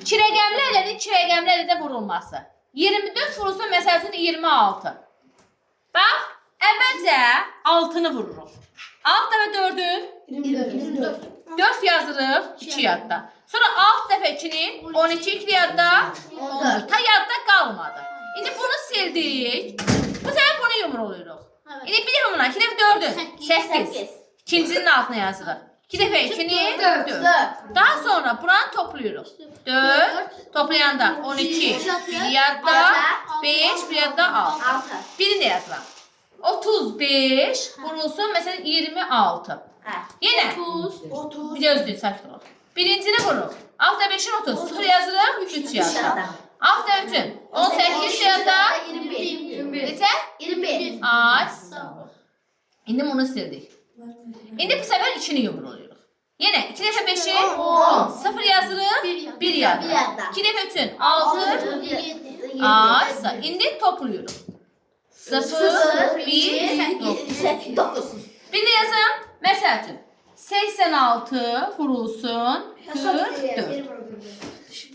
İki rəqəmlərlə də iki rəqəmlərlə də vurulması. 24 vurulsa məsəl üçün 26. Bax, əvvəlcə 6-nı vururuq. 6 dəfə 4-ün 24. 4 yazırıq 2 yadda. Sonra 6 dəfə 2-nin 12 2 yadda 14. Ta yadda qalmadı. İndi bunu sildik. Bu səbəb bunu yumrulayırıq. İndi bir dəfə buna 2 dəfə 4-ün 8. İkincinin altına yazırıq. 2 dəfə 2-nin 4. Daha sonra buranı toplayırıq. 4 toplayanda 12 bir yadda 5 bir yadda 6. Birini də yazıram. 35 vurulsun məsələn 26. Yenə 30. bir özlüyün sakit olun. Birincini vururuq. 6 5'in 30. 0 yazırıq 3 yadda. 6 3'ün 18 yadda 21. neçə? 21. Ay sağ ol. İndi bunu sildik. İndi bu sefer içini yumrulayırıq. Yenə 2 dəfə 5'i 10. 0 yazırıq 1 yadda. 2 dəfə 3'ün 6 ay sağ. İndi toplayırıq. 0 1 9. Bir de yazım. Məsəl üçün 86 vurulsun 44.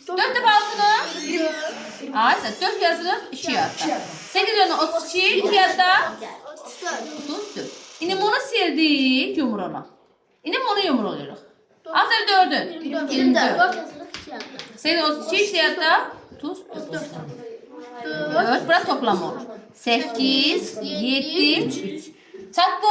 4 dəfə 6'nı ay sağ. 4 yazırıq 2 yadda. 8 önü 32 2 yadda 34. İndi bunu sildik yumruğunu. İndi bunu yumrulayırıq. 6 4'ün 24. 8 32 2 yadda 34. 4 bura toplam olur. 8 7 3. Çatdı.